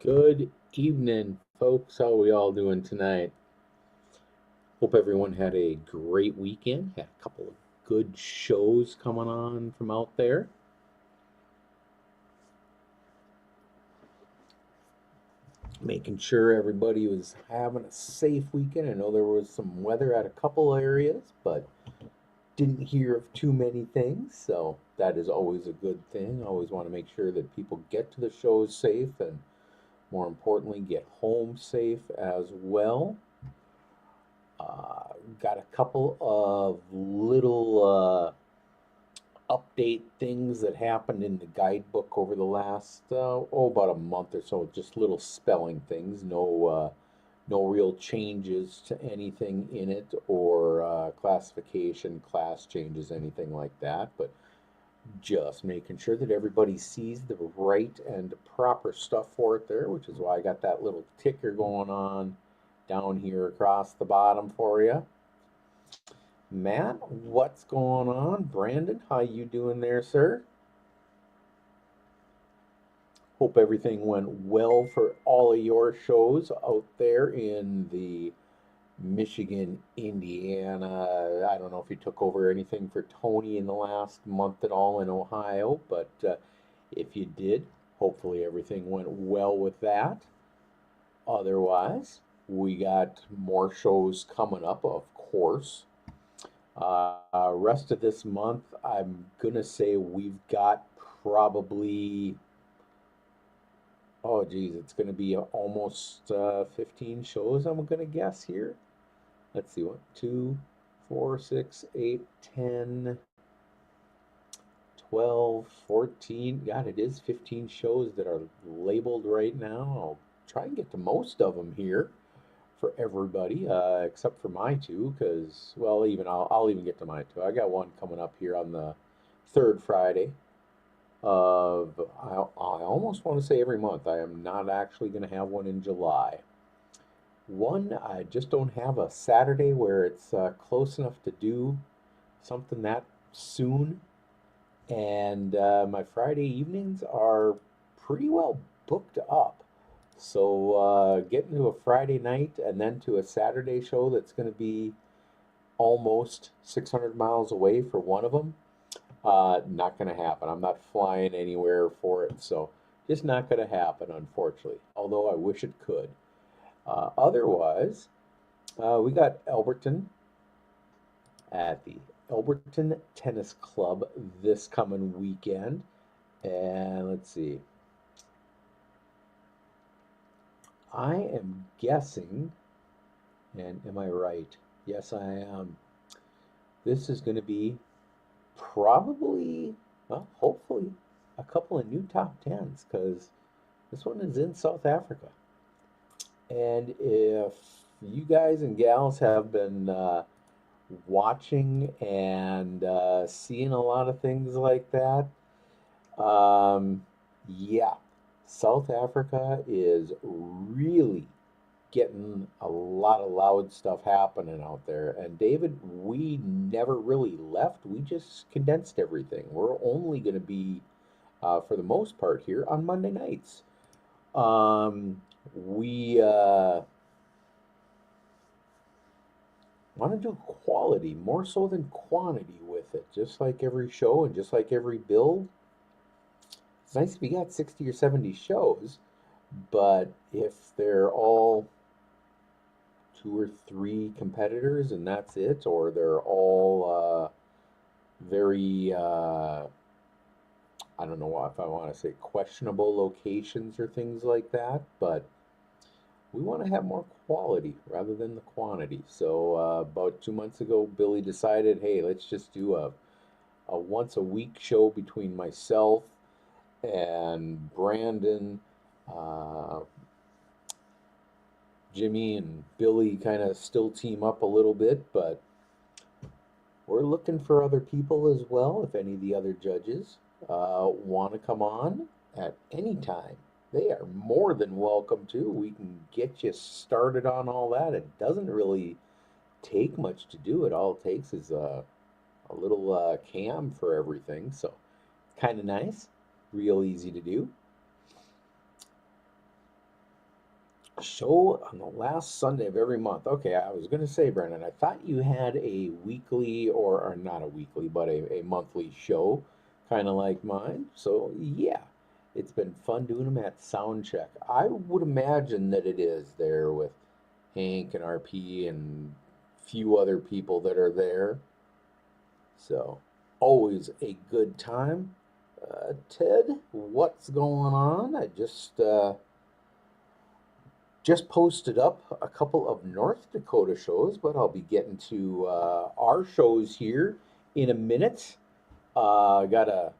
Good evening, folks. How are we all doing tonight? Hope everyone had a great weekend. Had a couple of good shows coming on from out there. Making sure everybody was having a safe weekend. I know there was some weather at a couple areas, but didn't hear of too many things, so that is always a good thing. I always want to make sure that people get to the shows safe and more importantly get home safe as well. Got a couple of little update things that happened in the guidebook over the last about a month or so. Just little spelling things. No real changes to anything in it or classification, class changes, anything like that. But just making sure that everybody sees the right and proper stuff for it there, which is why I got that little ticker going on down here across the bottom for you. Matt, what's going on? Brandon, how you doing there, sir? Hope everything went well for all of your shows out there in the Michigan, Indiana. I don't know if you took over anything for Tony in the last month at all in Ohio, but if you did, hopefully everything went well with that. Otherwise, we got more shows coming up, of course. Rest of this month, I'm gonna say we've got probably, oh geez, it's gonna be almost 15 shows, I'm gonna guess here. Let's see, what, 2, 4, 6, 8, 10, 12, 14. God, it is 15 shows that are labeled right now. I'll try and get to most of them here for everybody, except for my two, because well, even I'll even get to my two. I got one coming up here on the third Friday of I almost want to say every month. I am not actually going to have one in July. One, I just don't have a Saturday where it's close enough to do something that soon, and my Friday evenings are pretty well booked up. So getting to a Friday night and then to a Saturday show that's going to be almost 600 miles away for one of them, not going to happen. I'm not flying anywhere for it, so just not going to happen, unfortunately. Although I wish it could. Otherwise, we got Alberton at the Alberton Tennis Club this coming weekend. And let's see. I am guessing, and am I right? Yes, I am. This is going to be probably, well, hopefully, a couple of new top tens because this one is in South Africa. And if you guys and gals have been watching and seeing a lot of things like that, yeah, South Africa is really getting a lot of loud stuff happening out there. And David, we never really left. We just condensed everything. We're only going to be, for the most part, here on Monday nights. We want to do quality more so than quantity with it, just like every show and just like every build. It's nice if you got 60 or 70 shows, but if they're all two or three competitors and that's it, or they're all very, I don't know if I want to say questionable locations or things like that, but we want to have more quality rather than the quantity. So about 2 months ago, Billy decided, hey, let's just do a once a week show between myself and Brandon, uh, Jimmy, and Billy kind of still team up a little bit, but we're looking for other people as well. If any of the other judges want to come on at any time, they are more than welcome to. We can get you started on all that. It doesn't really take much to do it. All it takes is a little cam for everything. So it's kind of nice, real easy to do. Show on the last Sunday of every month. Okay, I was going to say, Brendan, I thought you had a weekly or not a weekly, but a monthly show, kind of like mine. So, yeah, it's been fun doing them at Soundcheck. I would imagine that it is there with Hank and RP and few other people that are there. So, always a good time. Ted, what's going on? I just posted up a couple of North Dakota shows, but I'll be getting to our shows here in a minute. Gotta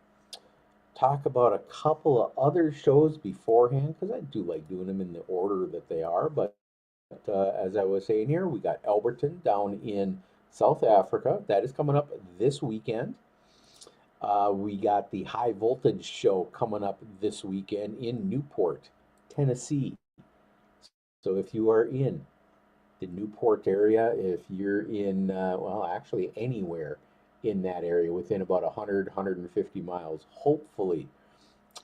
talk about a couple of other shows beforehand because I do like doing them in the order that they are. But as I was saying here, we got Alberton down in South Africa. That is coming up this weekend. We got the High Voltage show coming up this weekend in Newport, Tennessee. So if you are in the Newport area, if you're in, well, actually anywhere in that area within about 100, 150 miles, hopefully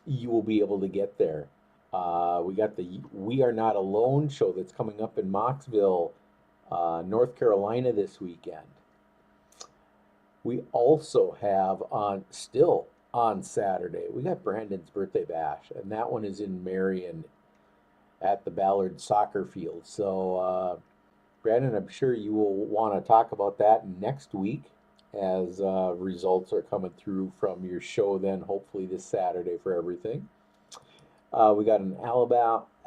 you will be able to get there. We got the We Are Not Alone show that's coming up in Mocksville, North Carolina this weekend. We also have still on Saturday, we got Brandon's birthday bash, and that one is in Marion at the Ballard soccer field. So, Brandon, I'm sure you will want to talk about that next week as results are coming through from your show, then hopefully this Saturday for everything. We got an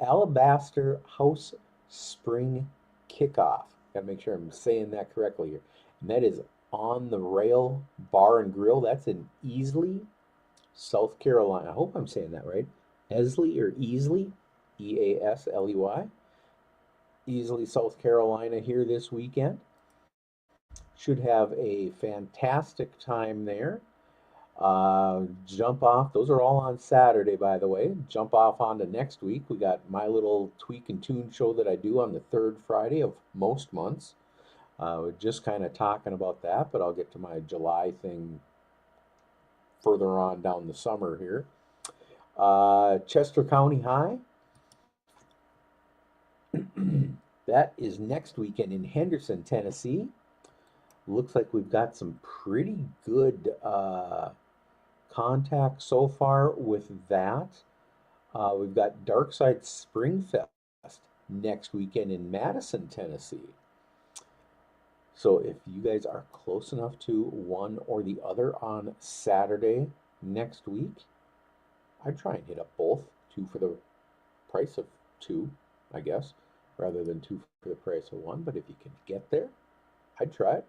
Alabaster House Spring Kickoff. Got to make sure I'm saying that correctly here. And that is on the Rail Bar and Grill. That's in Easley, South Carolina. I hope I'm saying that right. Easley or Easley, Easley. Easley, South Carolina here this weekend. Should have a fantastic time there. Jump off. Those are all on Saturday, by the way. Jump off on to next week. We got my little tweak and tune show that I do on the third Friday of most months. We're just kind of talking about that, but I'll get to my July thing further on down the summer here. Chester County High. That is next weekend in Henderson, Tennessee. Looks like we've got some pretty good contact so far with that. We've got Darkside Springfest next weekend in Madison, Tennessee. So if you guys are close enough to one or the other on Saturday next week, I'd try and hit up both. Two for the price of two, I guess, rather than two for the price of one. But if you can get there, I'd try it.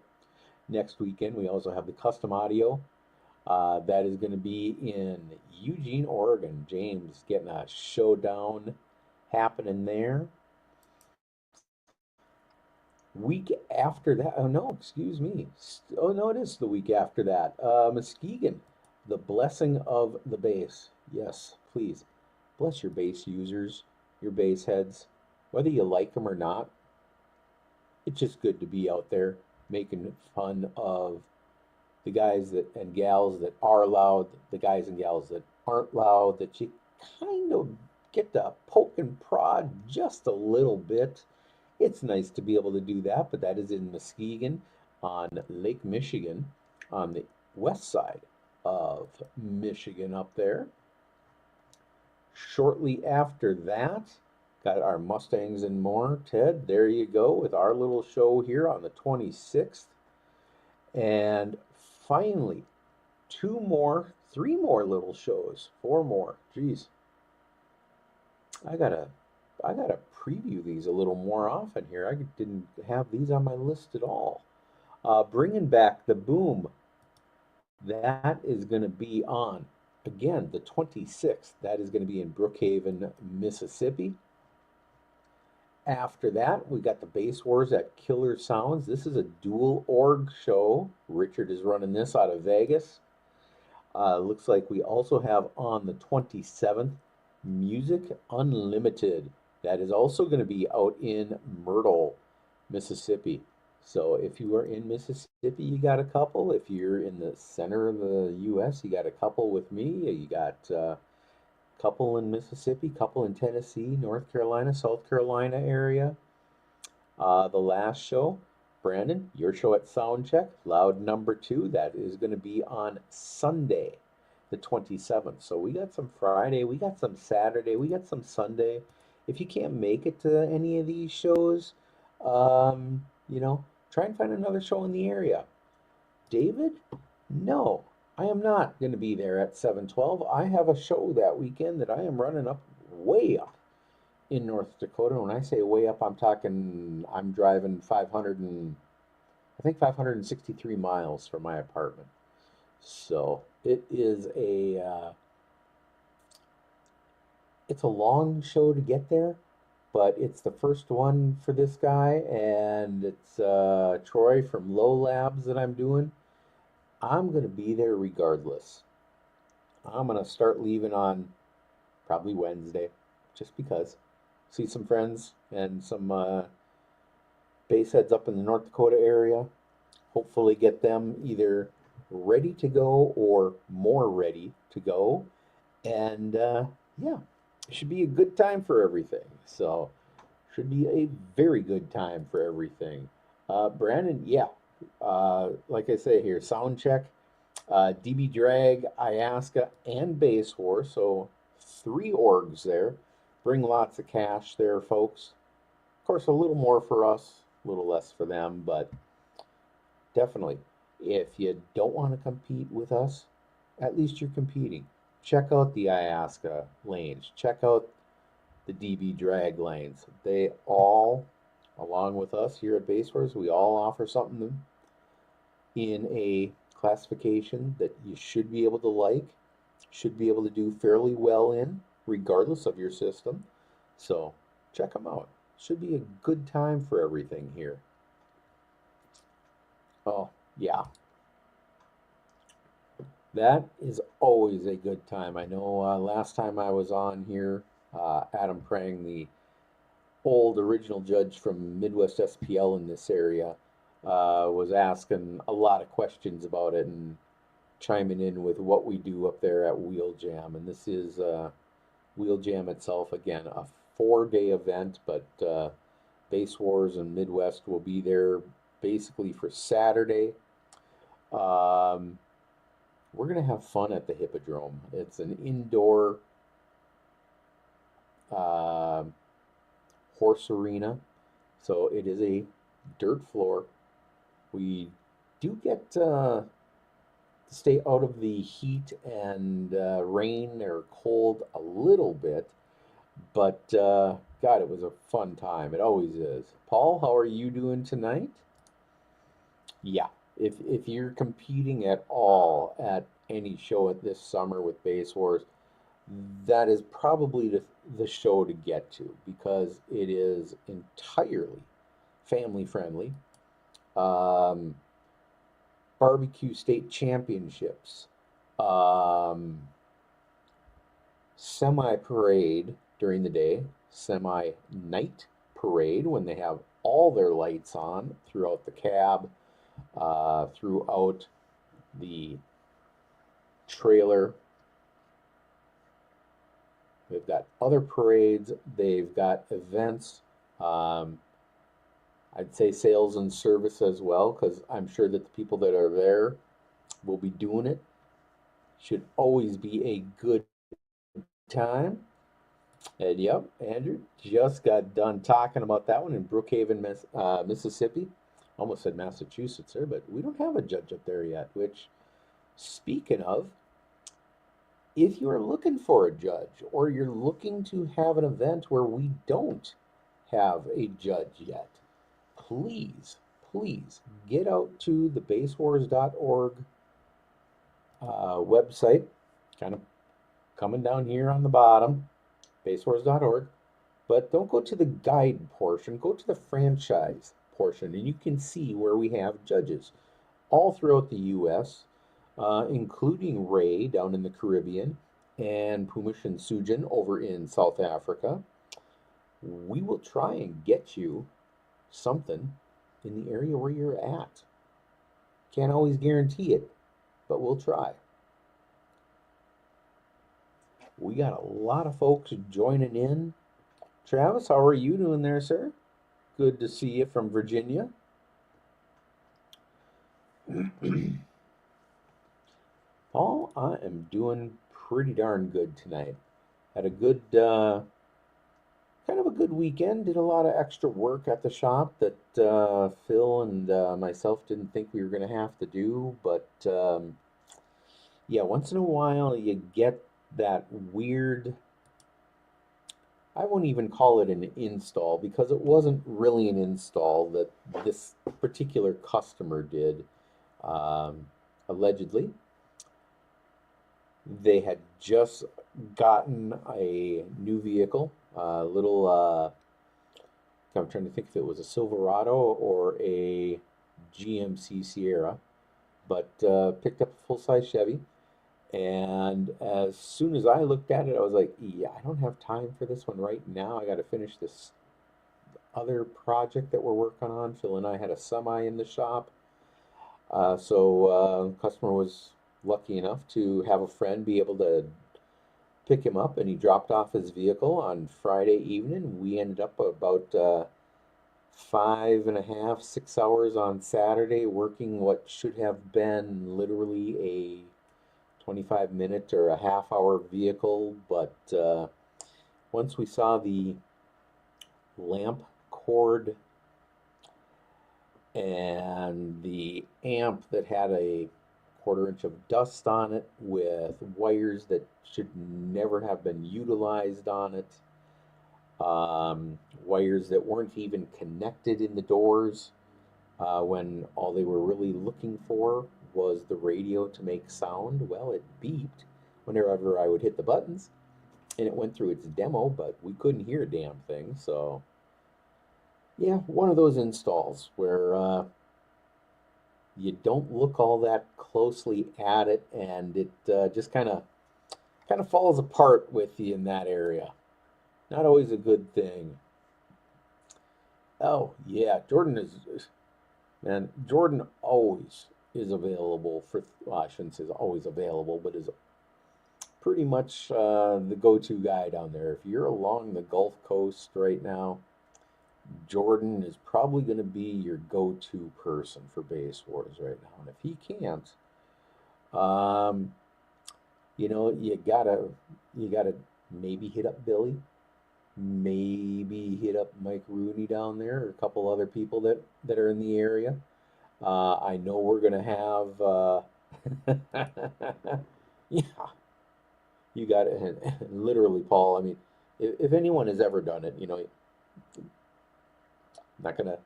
Next weekend, we also have the custom audio. That is going to be in Eugene, Oregon. James getting a showdown happening there. Week after that, oh no, excuse me. Oh no, it is the week after that. Muskegon, the blessing of the bass. Yes, please bless your bass users, your bass heads, whether you like them or not. It's just good to be out there making fun of the guys that and gals that are loud, the guys and gals that aren't loud, that you kind of get to poke and prod just a little bit. It's nice to be able to do that, but that is in Muskegon on Lake Michigan on the west side of Michigan up there. Shortly after that, got our Mustangs and more. Ted, there you go with our little show here on the 26th. And finally, three more little shows, four more. Jeez. I gotta preview these a little more often here. I didn't have these on my list at all. Bringing back the boom. That is going to be on again the 26th. That is going to be in Brookhaven, Mississippi. After that, we got the Basswars at Killer Sounds. This is a dual org show. Richard is running this out of Vegas. Looks like we also have on the 27th Music Unlimited. That is also going to be out in Myrtle, Mississippi. So if you are in Mississippi, you got a couple. If you're in the center of the U.S., you got a couple with me. You got couple in Mississippi, couple in Tennessee, North Carolina, South Carolina area. The last show, Brandon, your show at Soundcheck, Loud number 2, that is going to be on Sunday, the 27th. So we got some Friday, we got some Saturday, we got some Sunday. If you can't make it to any of these shows, try and find another show in the area. David, no, I am not going to be there at 712. I have a show that weekend that I am running up way up in North Dakota. When I say way up, I'm driving 563 miles from my apartment. So it is it's a long show to get there, but it's the first one for this guy, and it's Troy from Low Labs that I'm doing. I'm gonna be there regardless. I'm gonna start leaving on probably Wednesday, just because. See some friends and some base heads up in the North Dakota area. Hopefully get them either ready to go or more ready to go. And yeah, it should be a good time for everything. So, should be a very good time for everything. Brandon, yeah, like I say here, sound check, DB Drag, Iasca, and Basswars. So, 3 orgs there. Bring lots of cash there, folks. Of course, a little more for us, a little less for them, but definitely, if you don't want to compete with us, at least you're competing. Check out the Iasca lanes. Check out the DB drag lanes. They all, along with us here at Basswars, we all offer something in a classification that you should be able to like, should be able to do fairly well in, regardless of your system. So check them out. Should be a good time for everything here. Oh, yeah. That is always a good time. I know last time I was on here, Adam Prang, the old original judge from Midwest SPL in this area, was asking a lot of questions about it and chiming in with what we do up there at Wheel Jam. And this is Wheel Jam itself, again, a 4-day event, but Basswars and Midwest will be there basically for Saturday. We're going to have fun at the Hippodrome. It's an indoor horse arena, so it is a dirt floor. We do get to stay out of the heat and rain or cold a little bit, but God, it was a fun time. It always is. Paul, how are you doing tonight? Yeah, if you're competing at all at any show at this summer with Basswars, that is probably the show to get to because it is entirely family friendly. Um, Barbecue state championships, um, semi parade during the day, semi night parade when they have all their lights on throughout the cab, throughout the trailer. They've got other parades, they've got events. Um, I'd say sales and service as well, because I'm sure that the people that are there will be doing it. Should always be a good time. And yep, Andrew just got done talking about that one in Brookhaven, Mississippi. Almost said Massachusetts there, but we don't have a judge up there yet. Which, speaking of, if you're looking for a judge or you're looking to have an event where we don't have a judge yet, please get out to the basswars.org website, kind of coming down here on the bottom, basswars.org. But don't go to the guide portion, go to the franchise portion, and you can see where we have judges all throughout the U.S., including Ray down in the Caribbean and Pumish and Sujin over in South Africa. We will try and get you something in the area where you're at. Can't always guarantee it, but we'll try. We got a lot of folks joining in. Travis, how are you doing there, sir? Good to see you from Virginia. Paul, I am doing pretty darn good tonight. Had a good, kind of a good weekend. Did a lot of extra work at the shop that Phil and myself didn't think we were going to have to do. But yeah, once in a while you get that weird, I won't even call it an install because it wasn't really an install that this particular customer did. Um, Allegedly, they had just gotten a new vehicle, a little, I'm trying to think if it was a Silverado or a GMC Sierra, but picked up a full-size Chevy. And as soon as I looked at it, I was like, yeah, I don't have time for this one right now. I got to finish this other project that we're working on. Phil and I had a semi in the shop. Customer was lucky enough to have a friend be able to pick him up, and he dropped off his vehicle on Friday evening. We ended up about 5.5, 6 hours on Saturday working what should have been literally a 25-minute or a half-hour vehicle. But once we saw the lamp cord and the amp that had a quarter-inch of dust on it with wires that should never have been utilized on it, wires that weren't even connected in the doors, when all they were really looking for was the radio to make sound. Well, it beeped whenever I would hit the buttons, and it went through its demo, but we couldn't hear a damn thing. So, yeah, one of those installs where you don't look all that closely at it, and it just kind of falls apart with you in that area. Not always a good thing. Oh yeah, Jordan always is available for. Well, I shouldn't say is always available, but is pretty much the go-to guy down there. If you're along the Gulf Coast right now, Jordan is probably going to be your go-to person for Basswars right now. And if he can't, um, you gotta maybe hit up Billy, maybe hit up Mike Rooney down there, or a couple other people that are in the area. I know we're gonna have, yeah, you got it. And literally, Paul. I mean, if anyone has ever done it, I'm not gonna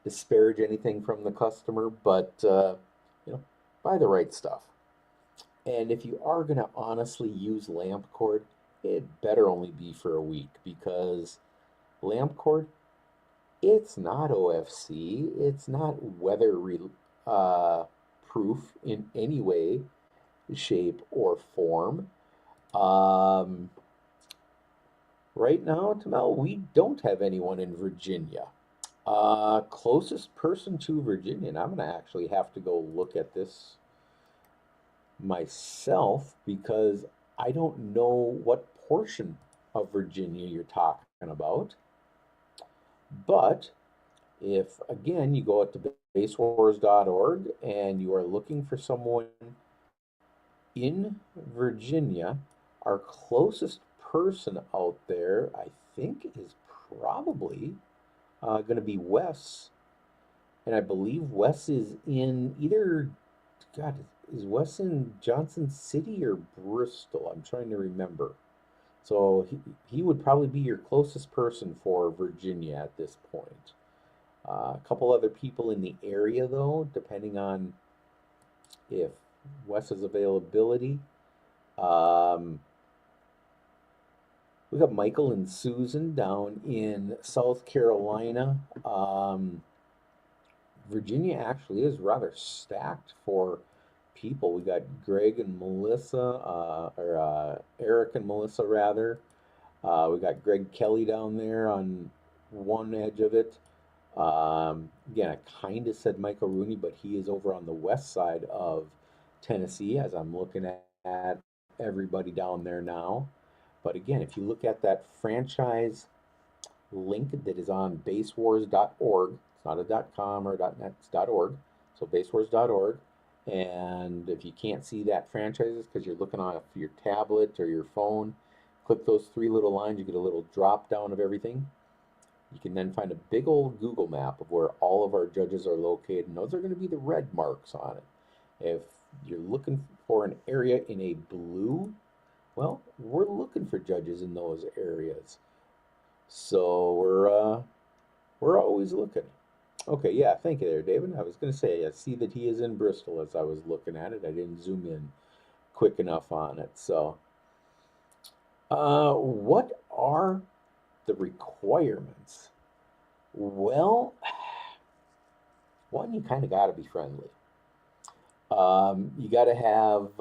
disparage anything from the customer, but you know, buy the right stuff. And if you are gonna honestly use lamp cord, it better only be for a week because lamp cord, it's not OFC, it's not uh, proof in any way, shape, or form. Um, right now, Tamel, we don't have anyone in Virginia. Closest person to Virginia, and I'm gonna actually have to go look at this myself because I don't know what portion of Virginia you're talking about. But if again you go out to basswars.org and you are looking for someone in Virginia, our closest person out there, I think, is probably going to be Wes. And I believe Wes is in either, God, is Wes in Johnson City or Bristol? I'm trying to remember. So he would probably be your closest person for Virginia at this point. A couple other people in the area, though, depending on if Wes's availability. Um, we got Michael and Susan down in South Carolina. Virginia actually is rather stacked for people. We got Greg and Melissa, Eric and Melissa rather. We got Greg Kelly down there on one edge of it. Again, I kind of said Michael Rooney, but he is over on the west side of Tennessee as I'm looking at everybody down there now. But again, if you look at that franchise link that is on basswars.org, it's not a .com or .net, it's .org, so basswars.org. And if you can't see that franchises because you're looking on your tablet or your phone, click those three little lines, you get a little drop down of everything. You can then find a big old Google map of where all of our judges are located, and those are going to be the red marks on it. If you're looking for an area in a blue, well, we're looking for judges in those areas. So we're always looking. Okay, yeah, thank you there, David. I was going to say, I see that he is in Bristol as I was looking at it. I didn't zoom in quick enough on it. So, what are the requirements? Well, one, you kind of got to be friendly. You got to have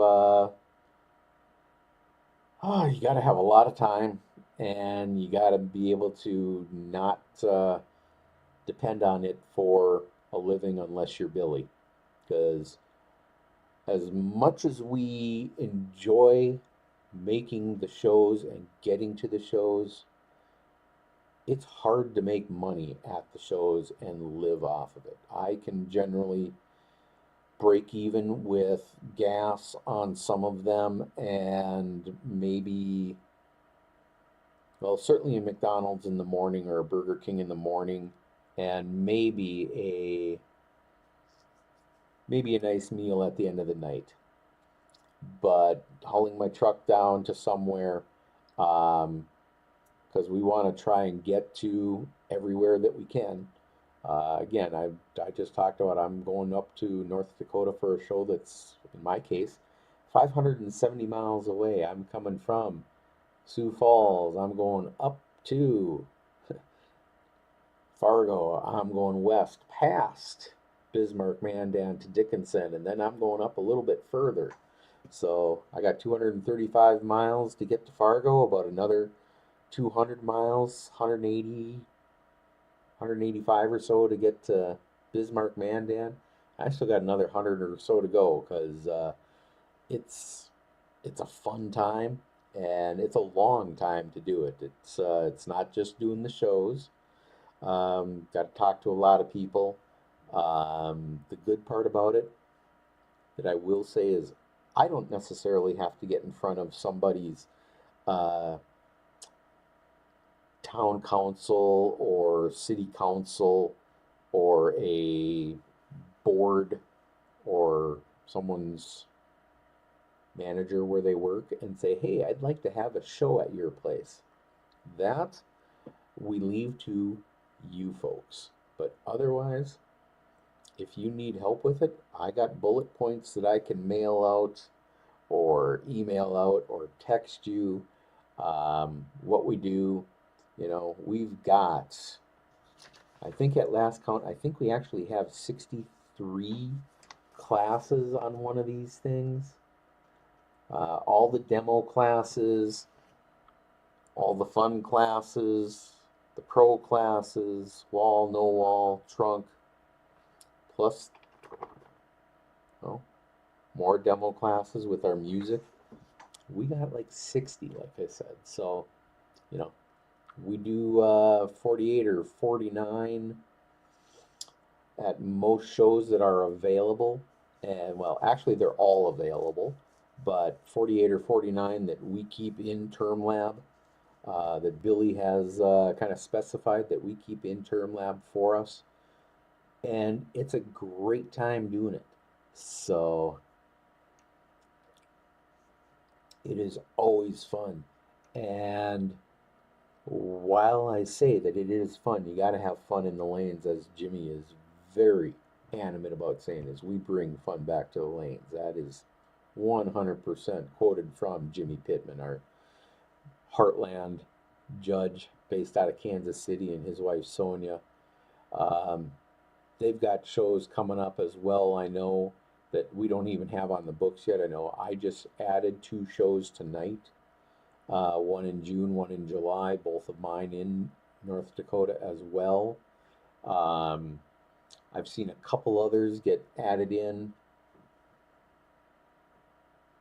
you got to have a lot of time, and you got to be able to not depend on it for a living unless you're Billy. Because as much as we enjoy making the shows and getting to the shows, it's hard to make money at the shows and live off of it. I can generally break even with gas on some of them, and maybe, well, certainly a McDonald's in the morning or a Burger King in the morning, and maybe a nice meal at the end of the night. But hauling my truck down to somewhere, because we want to try and get to everywhere that we can. Again, I just talked about I'm going up to North Dakota for a show that's, in my case, 570 miles away. I'm coming from Sioux Falls. I'm going up to Fargo. I'm going west past Bismarck, Mandan to Dickinson, and then I'm going up a little bit further. So I got 235 miles to get to Fargo, about another 200 miles, 185 or so to get to Bismarck, Mandan. I still got another 100 or so to go because it's it's a fun time and it's a long time to do it. It's not just doing the shows. Got to talk to a lot of people. The good part about it that I will say is I don't necessarily have to get in front of somebody's uh, town council or city council or a board or someone's manager where they work and say, hey, I'd like to have a show at your place. That we leave to you folks. But otherwise, if you need help with it, I got bullet points that I can mail out or email out or text you. What we do, we've got, I think at last count, I think we actually have 63 classes on one of these things. All the demo classes, all the fun classes, the pro classes, wall, no wall, trunk, plus oh, more demo classes with our music. We got like 60, like I said. So, you know, we do 48 or 49 at most shows that are available. And well, actually, they're all available, but 48 or 49 that we keep in Term Lab, that Billy has kind of specified that we keep in Term Lab for us. And it's a great time doing it. So it is always fun. And while I say that it is fun, you got to have fun in the lanes, as Jimmy is very animate about saying, is we bring fun back to the lanes. That is 100% quoted from Jimmy Pittman, our Heartland judge based out of Kansas City, and his wife Sonia. They've got shows coming up as well, I know, that we don't even have on the books yet. I know I just added 2 shows tonight, one in June, one in July, both of mine in North Dakota as well. I've seen a couple others get added in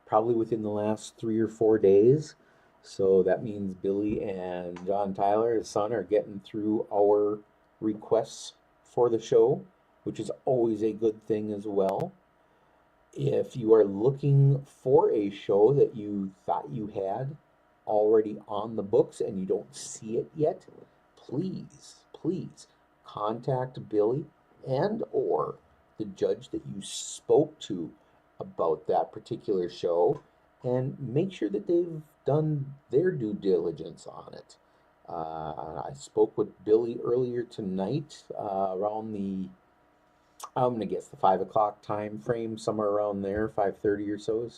probably within the last 3 or 4 days. So that means Billy and John Tyler, his son, are getting through our requests for the show, which is always a good thing as well. If you are looking for a show that you thought you had already on the books and you don't see it yet, please contact Billy and or the judge that you spoke to about that particular show and make sure that they've done their due diligence on it. I spoke with Billy earlier tonight around I'm gonna guess the 5 o'clock time frame, somewhere around there, 5:30 or so.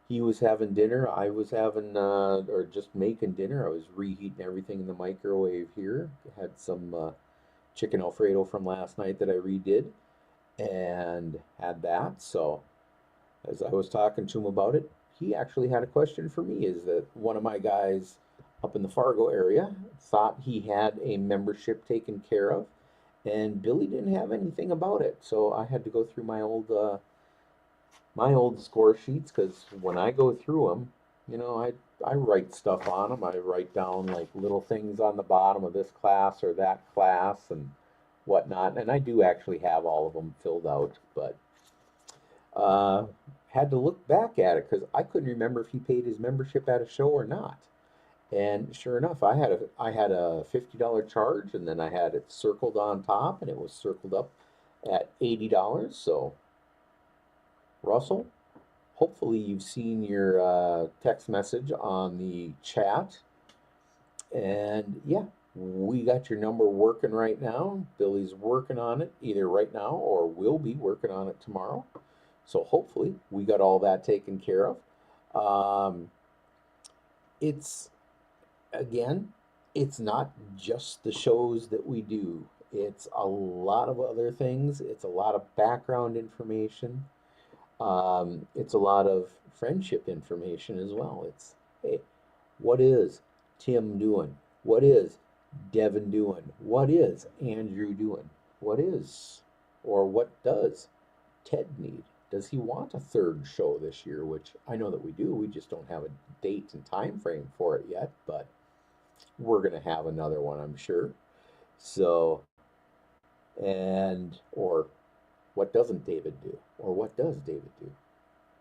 He was having dinner. I was having, or just making dinner. I was reheating everything in the microwave here. Had some chicken Alfredo from last night that I redid and had that. So as I was talking to him about it, he actually had a question for me. Is that one of my guys up in the Fargo area thought he had a membership taken care of, and Billy didn't have anything about it. So I had to go through my old score sheets because when I go through them, I write stuff on them. I write down like little things on the bottom of this class or that class and whatnot. And I do actually have all of them filled out, but uh, had to look back at it because I couldn't remember if he paid his membership at a show or not. And sure enough, I had a $50 charge, and then I had it circled on top, and it was circled up at $80. So Russell, hopefully you've seen your text message on the chat. And yeah, we got your number working right now. Billy's working on it either right now or will be working on it tomorrow. So hopefully we got all that taken care of. Um, it's again, it's not just the shows that we do. It's a lot of other things. It's a lot of background information. It's a lot of friendship information as well. It's, hey, what is Tim doing? What is Devin doing? What is Andrew doing? What is or what does Ted need? Does he want a third show this year? Which I know that we do. We just don't have a date and time frame for it yet, but we're going to have another one, I'm sure. So, and, or what doesn't David do? Or what does David do?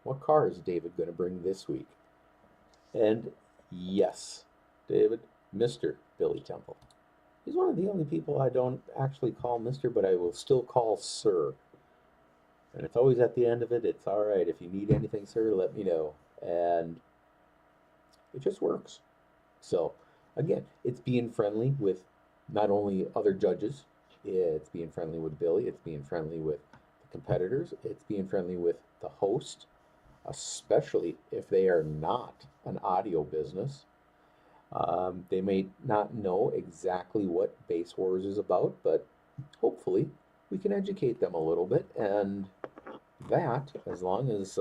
What car is David going to bring this week? And yes, David, Mr. Billy Temple. He's one of the only people I don't actually call Mr., but I will still call Sir. And it's always at the end of it, it's all right. If you need anything, sir, let me know. And it just works. So, again, it's being friendly with not only other judges, it's being friendly with Billy, it's being friendly with the competitors, it's being friendly with the host, especially if they are not an audio business. They may not know exactly what Bass Wars is about, but hopefully we can educate them a little bit. And that, as long as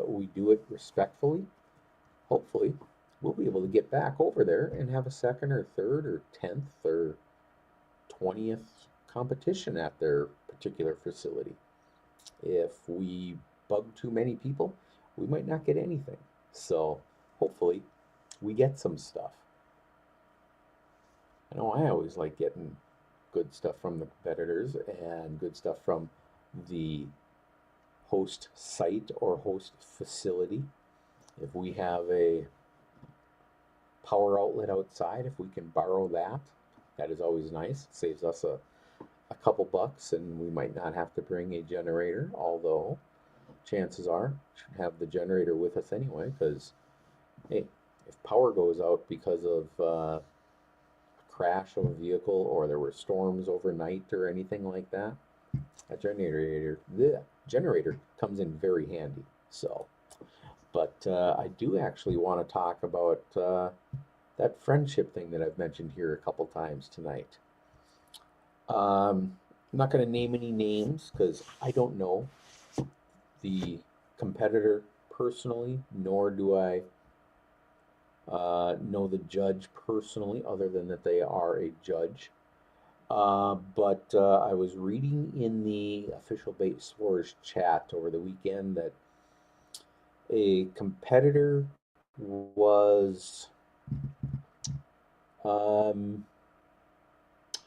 we do it respectfully, hopefully we'll be able to get back over there and have a second or third or 10th or 20th competition at their particular facility. If we bug too many people, we might not get anything. So hopefully we get some stuff. I know I always like getting good stuff from the competitors and good stuff from the host site or host facility. If we have a power outlet outside, if we can borrow that, that is always nice. It saves us a couple bucks and we might not have to bring a generator, although chances are we should have the generator with us anyway, because hey, if power goes out because of a crash of a vehicle or there were storms overnight or anything like that, that generator comes in very handy. So, but I do actually want to talk about that friendship thing that I've mentioned here a couple times tonight. I'm not going to name any names because I don't know the competitor personally, nor do I know the judge personally, other than that they are a judge. But I was reading in the official Basswars chat over the weekend that a competitor was um,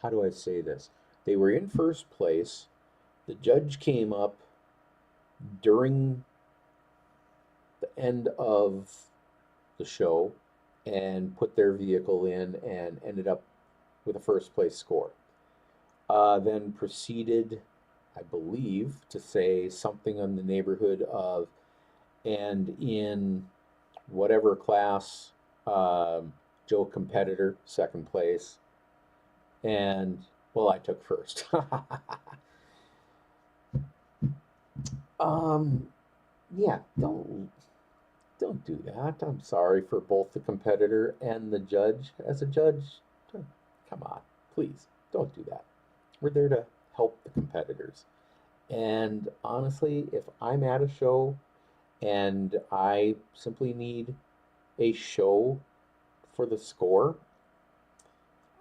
how do I say this? They were in first place. The judge came up during the end of the show and put their vehicle in and ended up with a first place score. Then proceeded, I believe, to say something in the neighborhood of, and in whatever class, Joe competitor, second place, and well, I took first. um, yeah, don't do that. I'm sorry for both the competitor and the judge. As a judge, come on, please don't do that. We're there to help the competitors. And honestly, if I'm at a show and I simply need a show for the score,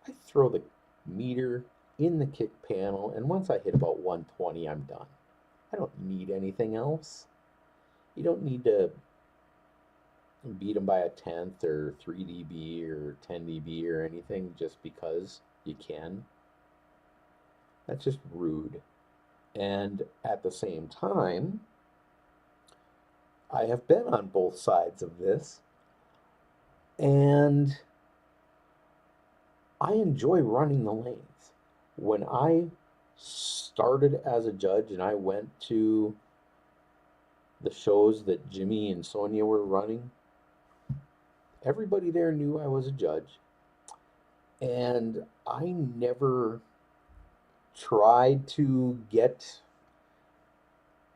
I throw the meter in the kick panel, and once I hit about 120, I'm done. I don't need anything else. You don't need to beat them by a tenth or 3 dB or 10 dB or anything just because you can. That's just rude. And at the same time, I have been on both sides of this, and I enjoy running the lanes. When I started as a judge and I went to the shows that Jimmy and Sonia were running, everybody there knew I was a judge, and I never tried to get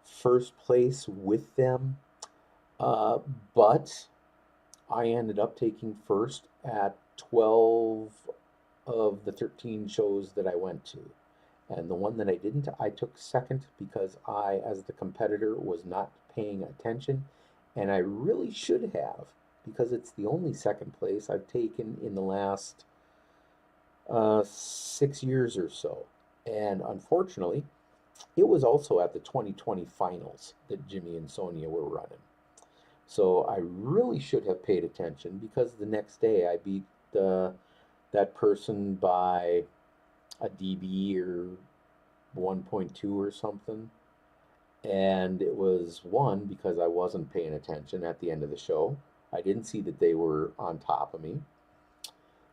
first place with them, uh, but I ended up taking first at 12 of the 13 shows that I went to. And the one that I didn't, I took second because I, as the competitor, was not paying attention. And I really should have, because it's the only second place I've taken in the last 6 years or so. And unfortunately, it was also at the 2020 finals that Jimmy and Sonia were running. So I really should have paid attention because the next day I beat that person by a dB or 1.2 or something. And it was one because I wasn't paying attention at the end of the show. I didn't see that they were on top of me.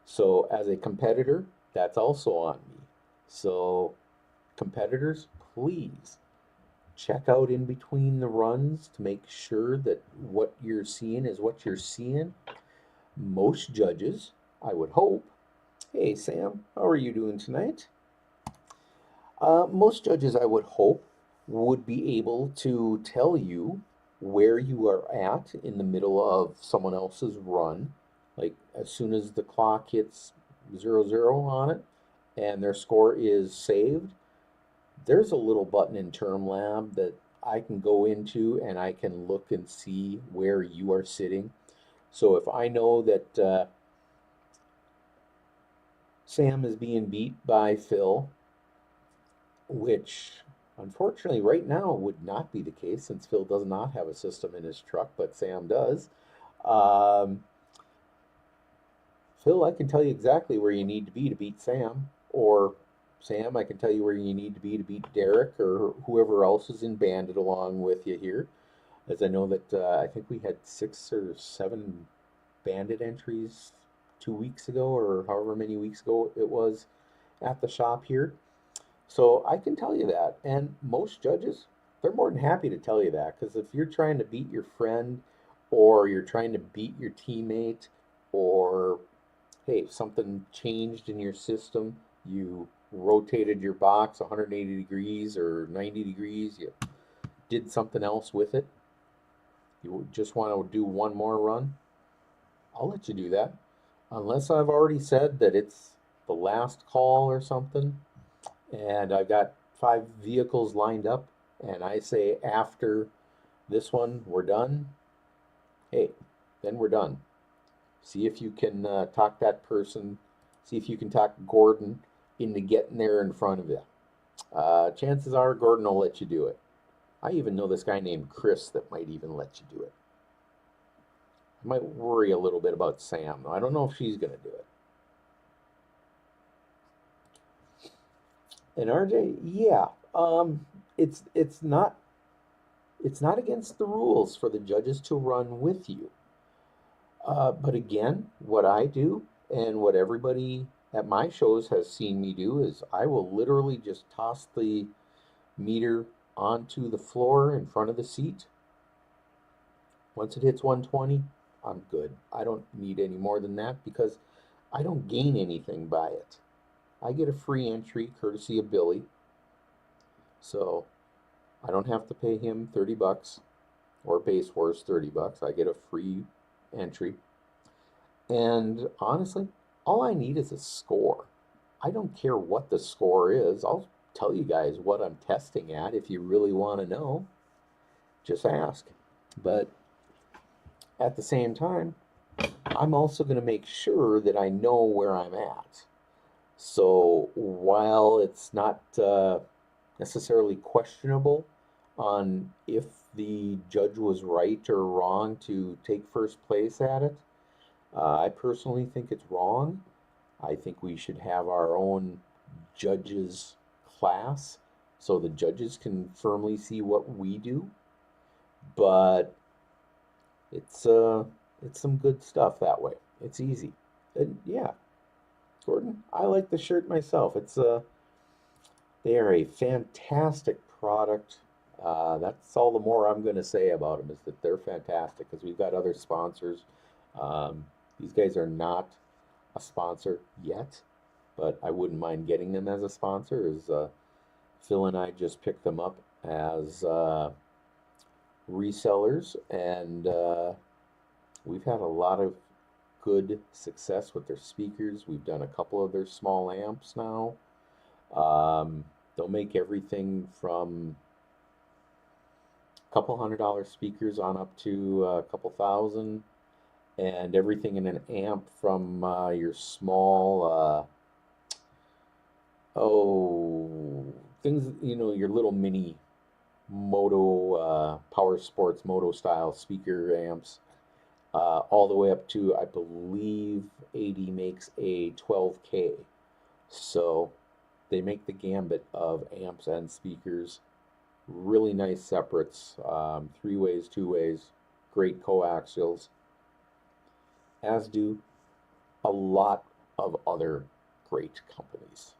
So as a competitor, that's also on me. So competitors, please check out in between the runs to make sure that what you're seeing is what you're seeing. Most judges, I would hope. Hey, Sam, how are you doing tonight? Most judges, I would hope, would be able to tell you where you are at in the middle of someone else's run. Like as soon as the clock hits 00 on it and their score is saved, there's a little button in Term Lab that I can go into and I can look and see where you are sitting. So if I know that Sam is being beat by Phil, which unfortunately right now would not be the case since Phil does not have a system in his truck, but Sam does. Um, Phil, I can tell you exactly where you need to beat Sam, or Sam, I can tell you where you need to beat Derek or whoever else is in bandit along with you here. As I know that I think we had 6 or 7 bandit entries 2 weeks ago, or however many weeks ago it was at the shop here. So I can tell you that. And most judges, they're more than happy to tell you that because if you're trying to beat your friend or you're trying to beat your teammate or hey, something changed in your system, you rotated your box 180 degrees or 90 degrees, you did something else with it, you just want to do one more run, I'll let you do that. Unless I've already said that it's the last call or something, and I've got 5 vehicles lined up, and I say after this one, we're done, hey, then we're done. See if you can talk that person, see if you can talk Gordon into getting there in front of you. Chances are Gordon will let you do it. I even know this guy named Chris that might even let you do it. I might worry a little bit about Sam. I don't know if she's going to do it. And RJ, yeah, it's it's not it's not against the rules for the judges to run with you. But again, what I do and what everybody at my shows has seen me do is I will literally just toss the meter onto the floor in front of the seat. Once it hits 120, I'm good. I don't need any more than that because I don't gain anything by it. I get a free entry courtesy of Billy, so I don't have to pay him 30 bucks or Basswars 30 bucks. I get a free entry. And honestly, all I need is a score. I don't care what the score is. I'll tell you guys what I'm testing at if you really want to know. Just ask. But at the same time, I'm also going to make sure that I know where I'm at. So while it's not necessarily questionable on if the judge was right or wrong to take first place at it, I personally think it's wrong. I think we should have our own judges class so the judges can firmly see what we do. But it's some good stuff that way. It's easy. And yeah, Gordon, I like the shirt myself. They are a fantastic product. That's all the more I'm going to say about them is that they're fantastic because we've got other sponsors. These guys are not a sponsor yet, but I wouldn't mind getting them as a sponsor. As Phil and I just picked them up as resellers, and we've had a lot of good success with their speakers. We've done a couple of their small amps now. They'll make everything from a couple $100 speakers on up to a couple thousand, and everything in an amp from your small, oh, things, your little mini moto, power sports moto style speaker amps, all the way up to, I believe, 80 makes a 12K. So they make the gambit of amps and speakers. Really nice separates, three ways, two ways, great coaxials, as do a lot of other great companies.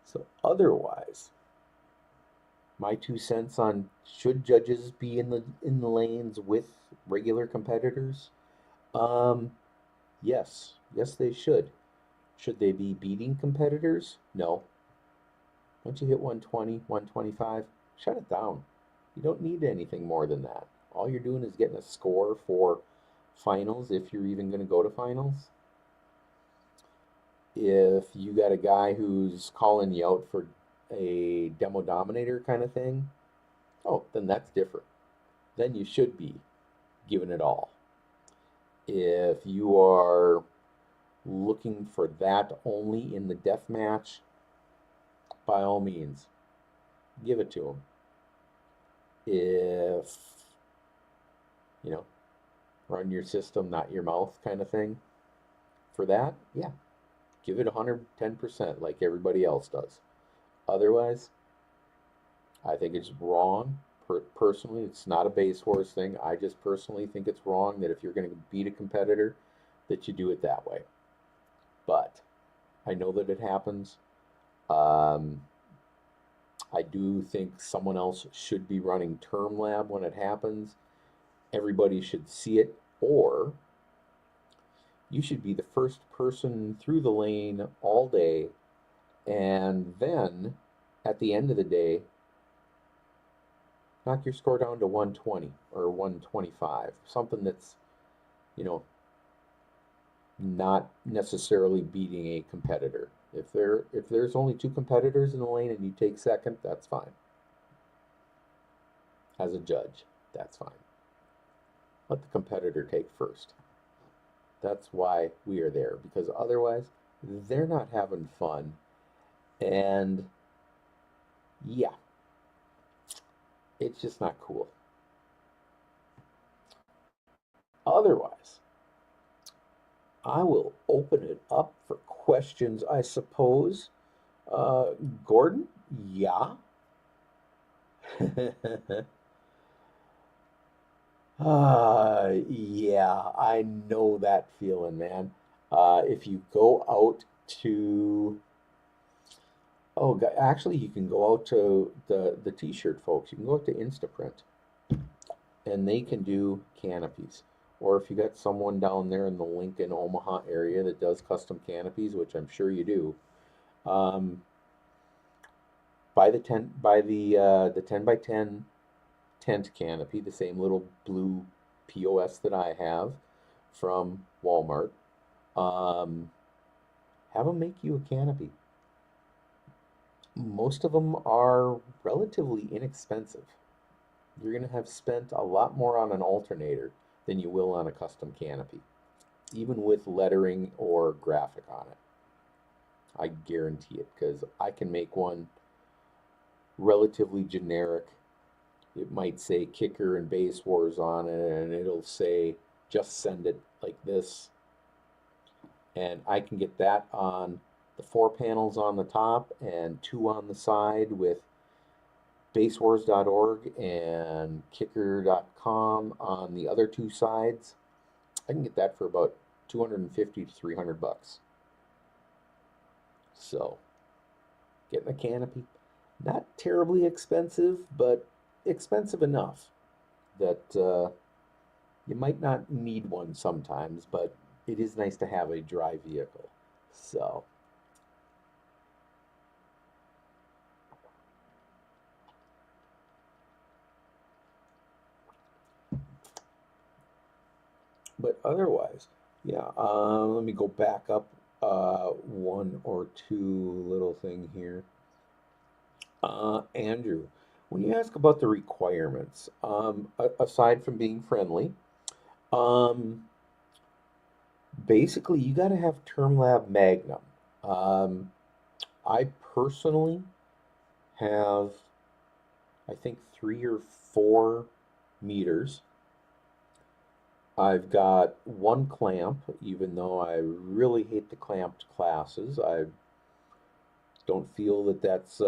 So otherwise, my 2 cents on should judges be in the lanes with regular competitors? Um, yes, they should. Should they be beating competitors? No. Once you hit 120, 125, shut it down. You don't need anything more than that. All you're doing is getting a score for finals if you're even going to go to finals. If you got a guy who's calling you out for a demo dominator kind of thing, oh, then that's different. Then you should be giving it all. If you are looking for that only in the death match, by all means, give it to them. If, run your system, not your mouth kind of thing, for that, yeah, give it 110% like everybody else does. Otherwise, I think it's wrong. Personally, it's not a Basswars thing. I just personally think it's wrong that if you're going to beat a competitor, that you do it that way. But I know that it happens. I do think someone else should be running Term Lab when it happens. Everybody should see it, or you should be the first person through the lane all day, and then at the end of the day, knock your score down to 120 or 125, something that's, not necessarily beating a competitor. If there's only two competitors in the lane and you take second, that's fine. As a judge, that's fine. Let the competitor take first. That's why we are there, because otherwise they're not having fun. And yeah, it's just not cool. Otherwise, I will open it up for questions, I suppose. Uh, Gordon? Yeah. Yeah, I know that feeling, man. If you go out to, actually, you can go out to the t-shirt folks. You can go out to Instaprint, and they can do canopies. Or if you got someone down there in the Lincoln, Omaha area that does custom canopies, which I'm sure you do, um, buy the 10 by 10 tent canopy, the same little blue POS that I have from Walmart. Um, have them make you a canopy. Most of them are relatively inexpensive. You're going to have spent a lot more on an alternator than you will on a custom canopy, even with lettering or graphic on it. I guarantee it because I can make one relatively generic. It might say Kicker and Basswars on it, and it'll say just send it like this. And I can get that on the 4 panels on the top and 2 on the side with basswars.org and kicker.com on the other 2 sides. I can get that for about 250 to 300 bucks. So, getting a canopy, not terribly expensive, but expensive enough that you might not need one sometimes, but it is nice to have a dry vehicle. So, but otherwise, yeah, let me go back up one or two little thing here. Andrew, when you ask about the requirements, aside from being friendly, um, basically you got to have TermLab Magnum. Um, I personally have, I think, 3 or 4 meters. I've got 1 clamp, even though I really hate the clamped classes. I don't feel that that's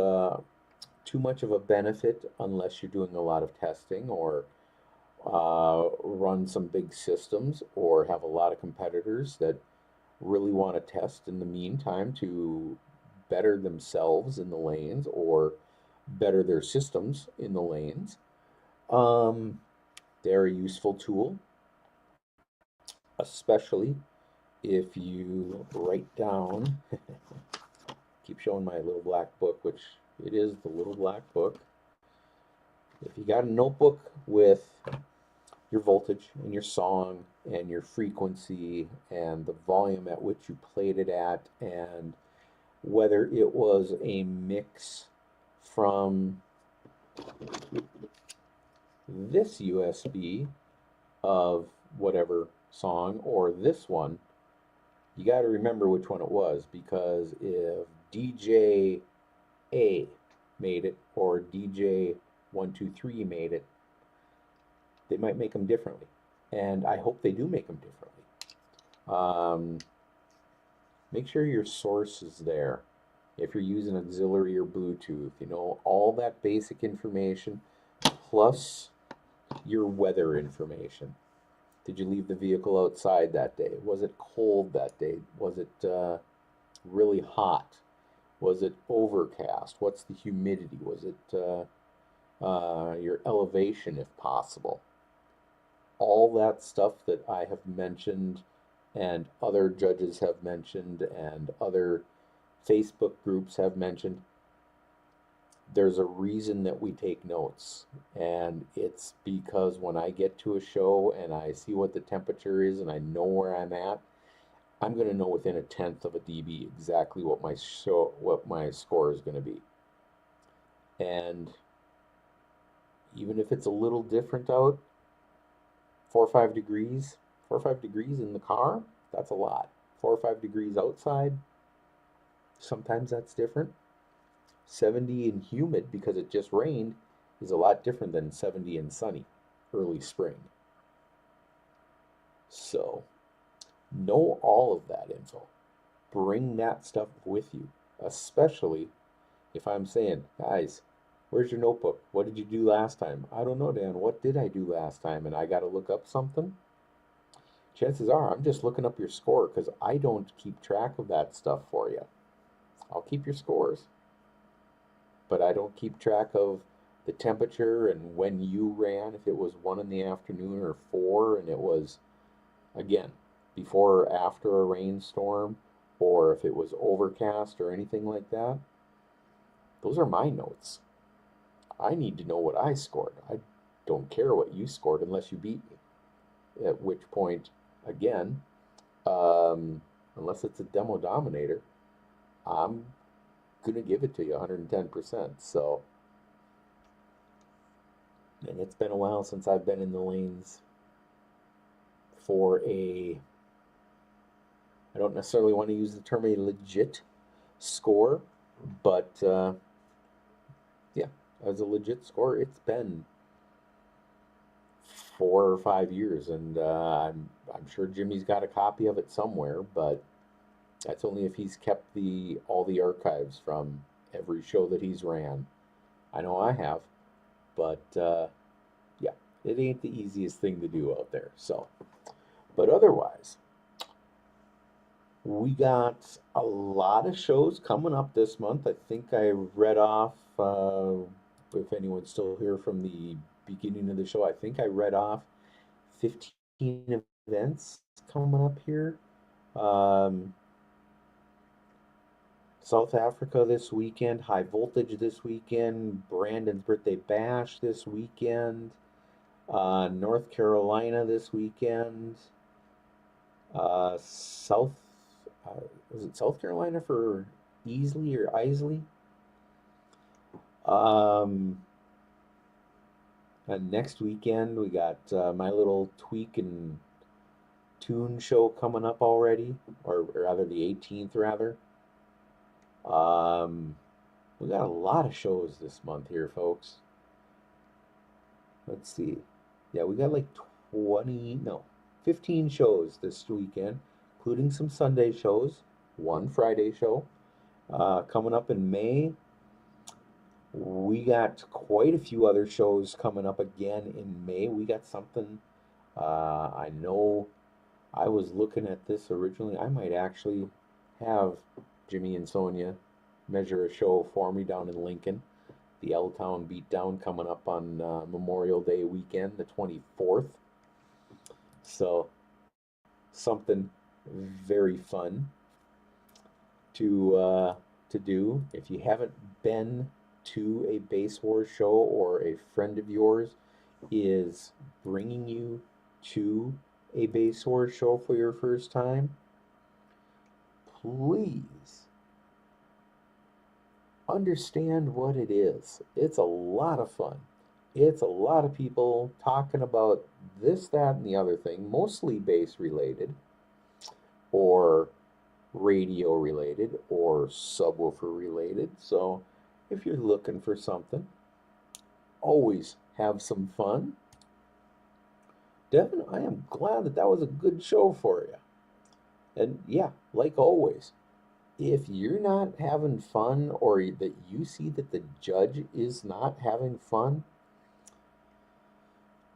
too much of a benefit unless you're doing a lot of testing or run some big systems or have a lot of competitors that really want to test in the meantime to better themselves in the lanes or better their systems in the lanes. Um, they're a useful tool, especially if you write down, keep showing my little black book, which it is the little black book. If you got a notebook with your voltage and your song and your frequency and the volume at which you played it at, and whether it was a mix from this USB of whatever song or this one, you got to remember which one it was, because if DJ A made it or DJ 123 made it, they might make them differently. And I hope they do make them differently. Make sure your source is there. If you're using auxiliary or Bluetooth, you know, all that basic information plus your weather information. Did you leave the vehicle outside that day? Was it cold that day? Was it really hot? Was it overcast? What's the humidity? Was it your elevation if possible? All that stuff that I have mentioned and other judges have mentioned and other Facebook groups have mentioned, there's a reason that we take notes. And it's because when I get to a show and I see what the temperature is and I know where I'm at, I'm going to know within a tenth of a dB exactly what my score is going to be. And even if it's a little different out, 4 or 5 degrees in the car, that's a lot. 4 or 5 degrees outside, sometimes that's different. 70 and humid because it just rained is a lot different than 70 and sunny early spring. So know all of that info. Bring that stuff with you, especially if I'm saying, guys, where's your notebook? What did you do last time? I don't know, Dan. What did I do last time? And I got to look up something. Chances are I'm just looking up your score because I don't keep track of that stuff for you. I'll keep your scores, but I don't keep track of the temperature and when you ran, if it was 1 in the afternoon or 4, and it was, again, before or after a rainstorm, or if it was overcast or anything like that. Those are my notes. I need to know what I scored. I don't care what you scored unless you beat me. At which point, again, unless it's a demo dominator, I'm gonna give it to you 110%. So, and it's been a while since I've been in the lanes for I don't necessarily want to use the term a legit score, but yeah, as a legit score, it's been 4 or 5 years, and I'm sure Jimmy's got a copy of it somewhere, but that's only if he's kept the all the archives from every show that he's ran. I know I have, but yeah, it ain't the easiest thing to do out there. So, but otherwise, we got a lot of shows coming up this month. I think I read off, if anyone's still here from the beginning of the show, I think I read off 15 events coming up here. Um, South Africa this weekend, High Voltage this weekend, Brandon's Birthday Bash this weekend, North Carolina this weekend, South, was it South Carolina for Easley or Isley? Um, and next weekend we got my little tweak and tune show coming up already, or rather the 18th rather. Um, we got a lot of shows this month here, folks. Let's see. Yeah, we got like 20, no, 15 shows this weekend, including some Sunday shows, one Friday show. Coming up in May, we got quite a few other shows coming up again in May. We got something, I know I was looking at this originally. I might actually have Jimmy and Sonia measure a show for me down in Lincoln. The L-Town Beatdown coming up on Memorial Day weekend, the 24th. So something very fun to do. If you haven't been to a Basswars show, or a friend of yours is bringing you to a Basswars show for your first time, please understand what it is. It's a lot of fun. It's a lot of people talking about this, that, and the other thing, mostly bass related, or radio related, or subwoofer related. So if you're looking for something, always have some fun. Devin, I am glad that was a good show for you. And yeah, like always, if you're not having fun, or that you see that the judge is not having fun,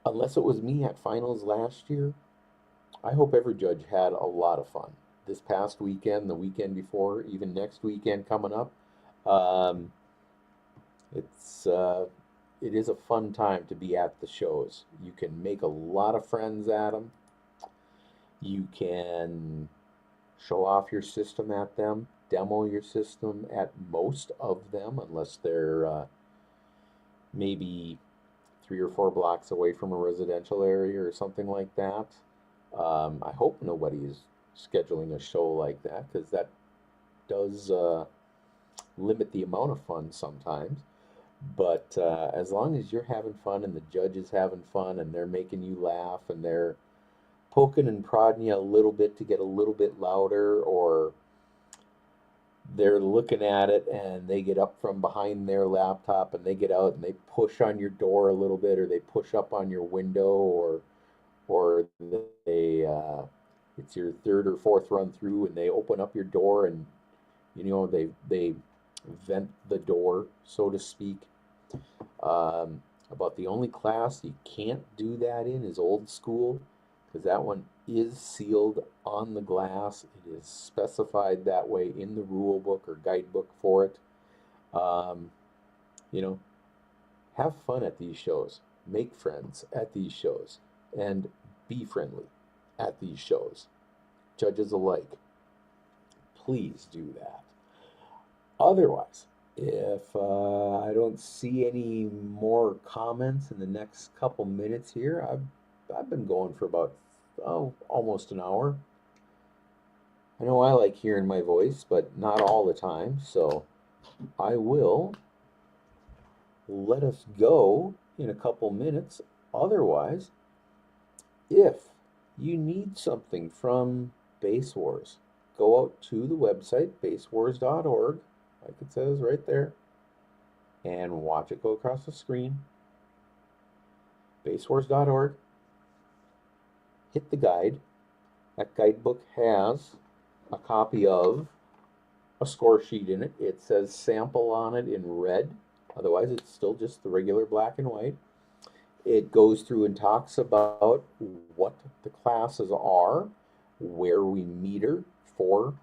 unless it was me at finals last year, I hope every judge had a lot of fun. This past weekend, the weekend before, even next weekend coming up, um, it's it is a fun time to be at the shows. You can make a lot of friends at them. You can show off your system at them, demo your system at most of them, unless they're maybe 3 or 4 blocks away from a residential area or something like that. I hope nobody is scheduling a show like that, because that does limit the amount of fun sometimes. But as long as you're having fun and the judge is having fun and they're making you laugh and they're poking and prodding you a little bit to get a little bit louder, or they're looking at it and they get up from behind their laptop and they get out and they push on your door a little bit, or they push up on your window, or or they it's your third or fourth run through and they open up your door and they vent the door, so to speak. About the only class you can't do that in is old school, because that one is sealed on the glass. It is specified that way in the rule book or guidebook for it. Um, you know, have fun at these shows, make friends at these shows, and be friendly at these shows. Judges alike, please do that. Otherwise, if I don't see any more comments in the next couple minutes here, I've been going for about almost an hour. I know I like hearing my voice, but not all the time, so I will let us go in a couple minutes. Otherwise, if you need something from Basswars, go out to the website, basswars.org, like it says right there, and watch it go across the screen. Basswars.org. Hit the guide. That guidebook has a copy of a score sheet in it. It says sample on it in red. Otherwise, it's still just the regular black and white. It goes through and talks about what the classes are, where we meter for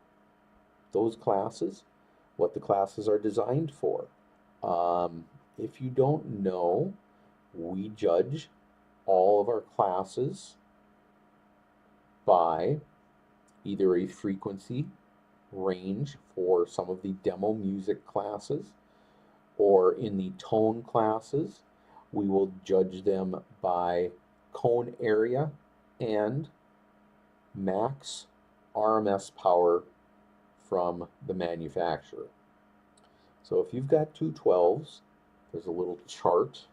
those classes, what the classes are designed for. If you don't know, we judge all of our classes by either a frequency range for some of the demo music classes, or in the tone classes, we will judge them by cone area and max RMS power from the manufacturer. So if you've got two 12s, there's a little chart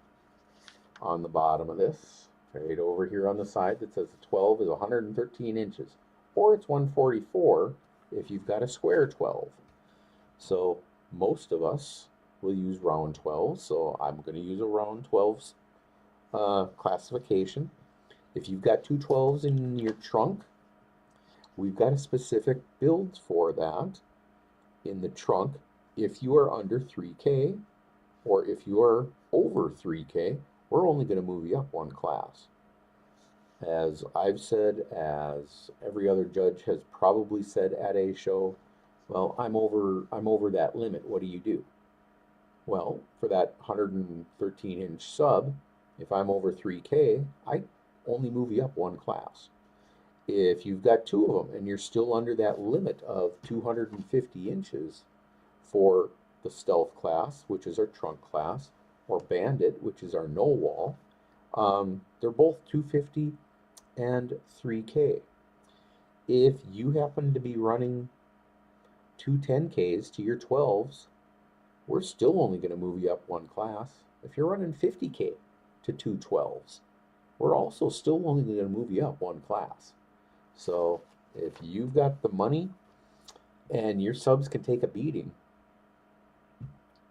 on the bottom of this, right over here on the side, that says the 12 is 113 inches, or it's 144 if you've got a square 12. So most of us will use round 12, so I'm going to use a round 12's classification. If you've got two 12s in your trunk, we've got a specific build for that in the trunk. If you are under 3K, or if you are over 3K, we're only going to move you up one class. As I've said, as every other judge has probably said at a show, well, I'm over that limit. What do you do? Well, for that 113-inch sub, if I'm over 3K, I only move you up one class. If you've got two of them and you're still under that limit of 250 inches for the stealth class, which is our trunk class, or bandit, which is our no wall, they're both 250 and 3K. If you happen to be running two 10Ks to your 12s, we're still only going to move you up one class. If you're running 50K to two 12s, we're also still only going to move you up one class. So if you've got the money and your subs can take a beating,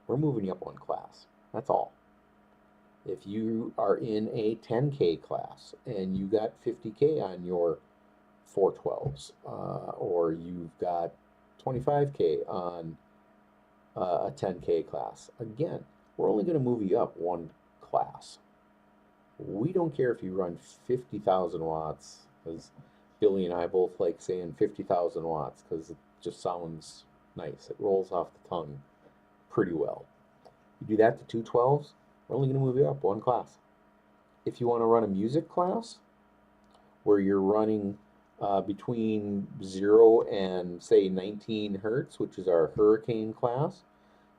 we're moving you up one class. That's all. If you are in a 10K class and you got 50K on your 412s, or you've got 25K on a 10K class, again, we're only going to move you up one class. We don't care if you run 50,000 watts, as Billy and I both like saying 50,000 watts because it just sounds nice. It rolls off the tongue pretty well. You do that to two 12s, we're only going to move you up one class. If you want to run a music class where you're running between 0 and say 19 hertz, which is our hurricane class,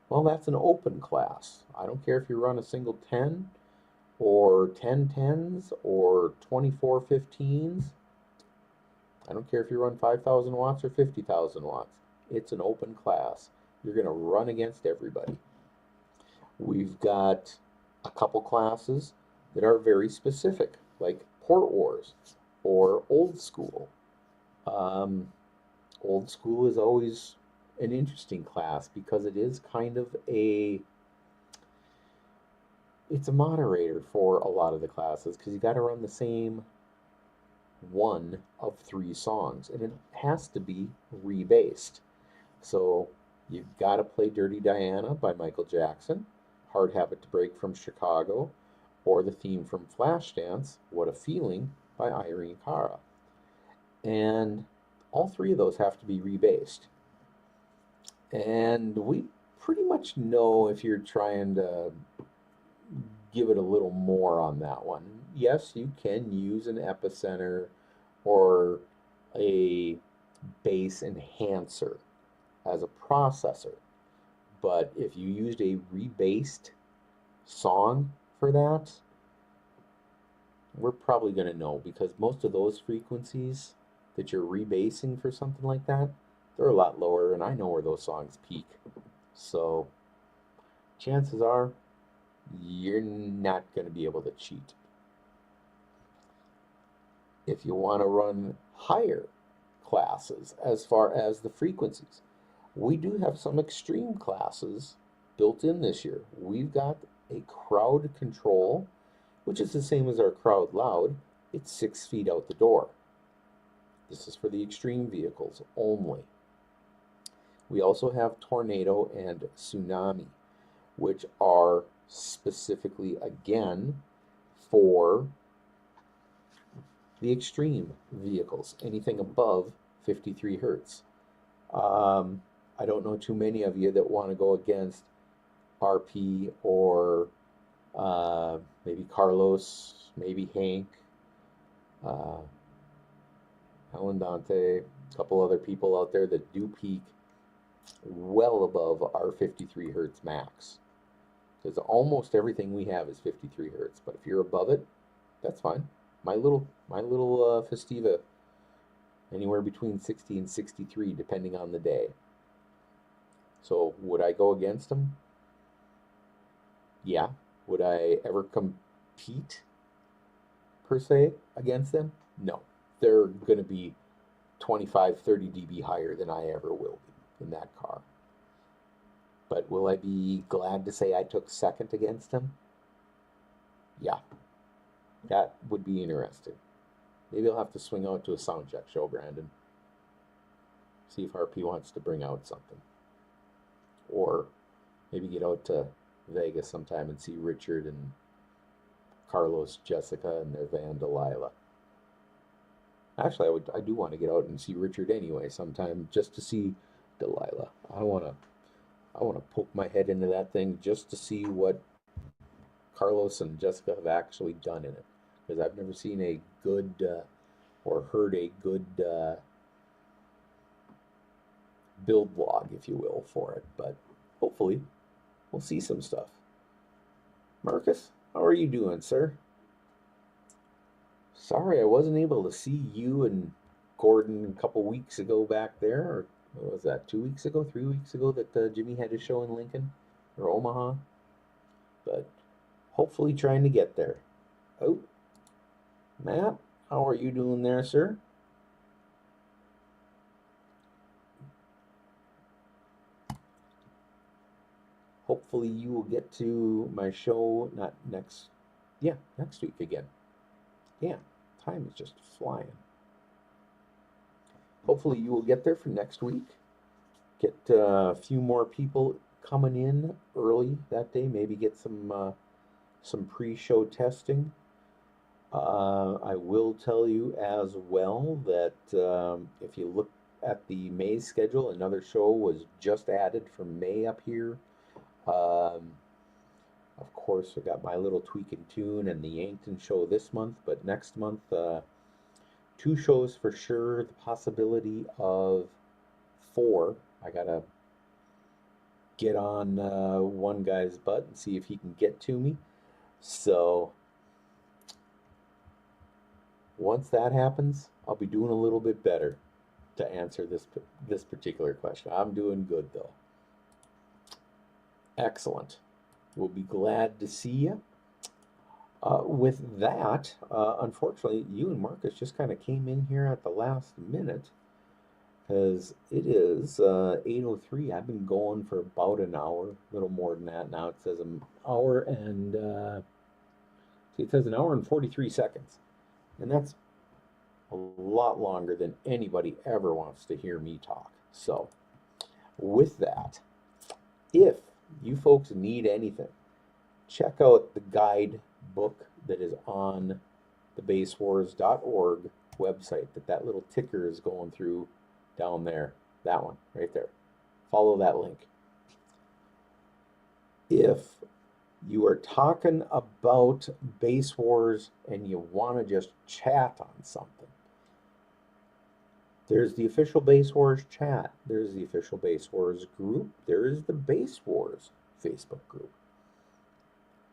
well, that's an open class. I don't care if you run a single 10 or 10 10s or 24 15s. I don't care if you run 5,000 watts or 50,000 watts. It's an open class. You're going to run against everybody. We've got a couple classes that are very specific, like Port Wars or Old School. Old School is always an interesting class because it is kind of it's a moderator for a lot of the classes because you got to run the same one of three songs, and it has to be rebased. So you've got to play Dirty Diana by Michael Jackson, Hard Habit to Break from Chicago, or the theme from Flashdance, What a Feeling by Irene Cara. And all three of those have to be rebased. And we pretty much know if you're trying to give it a little more on that one. Yes, you can use an epicenter or a bass enhancer as a processor. But if you used a rebased song for that, we're probably going to know because most of those frequencies that you're rebasing for something like that, they're a lot lower, and I know where those songs peak. So chances are you're not going to be able to cheat. If you want to run higher classes as far as the frequencies, we do have some extreme classes built in this year. We've got a crowd control, which is the same as our crowd loud. It's 6 feet out the door. This is for the extreme vehicles only. We also have tornado and tsunami, which are specifically, again, for the extreme vehicles, anything above 53 hertz. I don't know too many of you that want to go against RP or maybe Carlos, maybe Hank, Helen Dante, a couple other people out there that do peak well above our 53 hertz max. Because almost everything we have is 53 hertz, but if you're above it, that's fine. My little Festiva, anywhere between 60 and 63, depending on the day. So would I go against them? Yeah. Would I ever compete, per se, against them? No. They're going to be 25, 30 dB higher than I ever will be in that car. But will I be glad to say I took second against them? Yeah. That would be interesting. Maybe I'll have to swing out to a sound check show, Brandon. See if RP wants to bring out something. Or maybe get out to Vegas sometime and see Richard and Carlos, Jessica, and their van Delilah. Actually, I do want to get out and see Richard anyway sometime just to see Delilah. I want to poke my head into that thing just to see what Carlos and Jessica have actually done in it, because I've never seen a good or heard a good build log, if you will, for it. But hopefully we'll see some stuff. Marcus, how are you doing, sir? Sorry I wasn't able to see you and Gordon a couple weeks ago back there, or what was that, 2 weeks ago, 3 weeks ago that Jimmy had his show in Lincoln or Omaha. But hopefully trying to get there. Oh, Matt, how are you doing there, sir? Hopefully you will get to my show, not next, yeah, next week again. Yeah, time is just flying. Hopefully you will get there for next week. Get a few more people coming in early that day. Maybe get some pre-show testing. I will tell you as well that if you look at the May schedule, another show was just added for May up here. Of course, I got my little tweak and tune and the Yankton show this month, but next month, 2 shows for sure. The possibility of 4. I gotta get on one guy's butt and see if he can get to me. So once that happens, I'll be doing a little bit better to answer this particular question. I'm doing good though. Excellent. We'll be glad to see you. With that, unfortunately, you and Marcus just kind of came in here at the last minute because it is 8:03. I've been going for about an hour, a little more than that now. It says an hour and 43 seconds, and that's a lot longer than anybody ever wants to hear me talk. So, with that, if you folks need anything, check out the guide book that is on the basswars.org website that little ticker is going through down there. That one right there. Follow that link. If you are talking about Bass Wars and you want to just chat on something, there's the official Bass Wars chat. There's the official Bass Wars group. There is the Bass Wars Facebook group.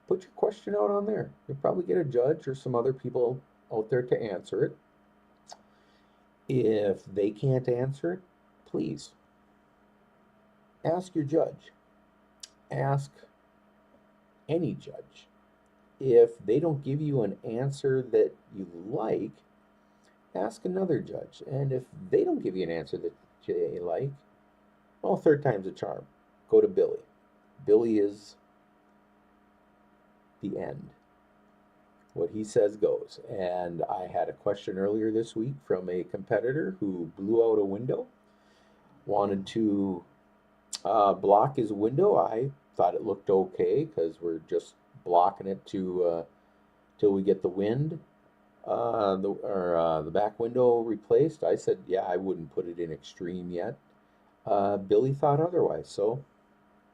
Put your question out on there. You'll probably get a judge or some other people out there to answer it. If they can't answer it, please ask your judge. Ask any judge. If they don't give you an answer that you like, ask another judge. And if they don't give you an answer that you like, well, third time's a charm. Go to Billy. Billy is the end. What he says goes. And I had a question earlier this week from a competitor who blew out a window, wanted to block his window. I thought it looked okay because we're just blocking it to till we get the wind, the back window replaced. I said, yeah, I wouldn't put it in extreme yet. Billy thought otherwise. So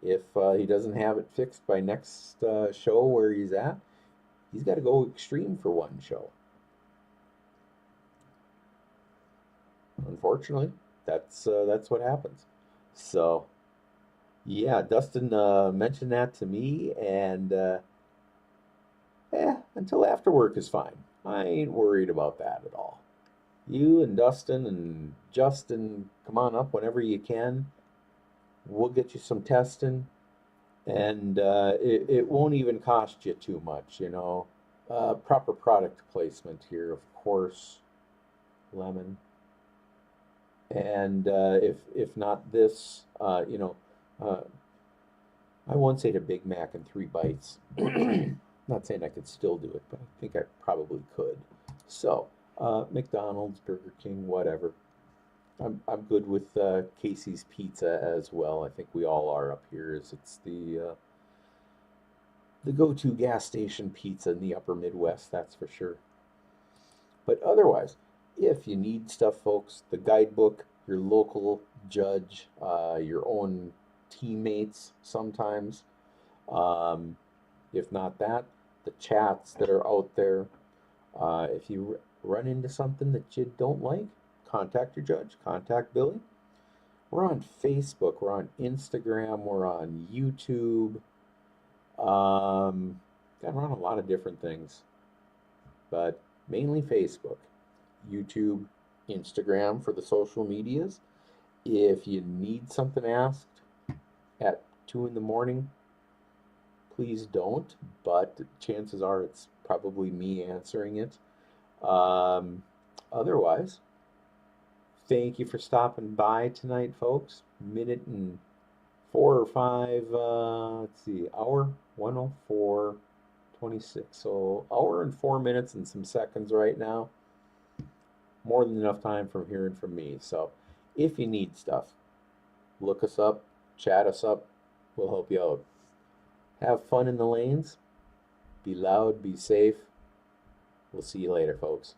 if he doesn't have it fixed by next show where he's at, he's got to go extreme for one show. Unfortunately, that's what happens. So, yeah, Dustin mentioned that to me, and until after work is fine. I ain't worried about that at all. You and Dustin and Justin, come on up whenever you can. We'll get you some testing, and it won't even cost you too much, you know. Proper product placement here, of course. Lemon. And if not this, you know, I once ate a Big Mac in 3 bites. Not saying I could still do it, but I think I probably could. So, McDonald's, Burger King, whatever. I'm good with Casey's Pizza as well. I think we all are up here, as it's the go-to gas station pizza in the upper Midwest, that's for sure. But otherwise, if you need stuff, folks, the guidebook, your local judge, your own teammates sometimes. If not that, the chats that are out there. If you run into something that you don't like, contact your judge, contact Billy. We're on Facebook, we're on Instagram, we're on YouTube. Got on a lot of different things, but mainly Facebook, YouTube, Instagram for the social medias. If you need something asked at 2 in the morning, please don't, but chances are it's probably me answering it. Otherwise, thank you for stopping by tonight, folks. Minute and 4 or 5, let's see, hour 104:26. So hour and 4 minutes and some seconds right now. More than enough time from hearing from me. So if you need stuff, look us up, chat us up. We'll help you out. Have fun in the lanes. Be loud, be safe. We'll see you later, folks.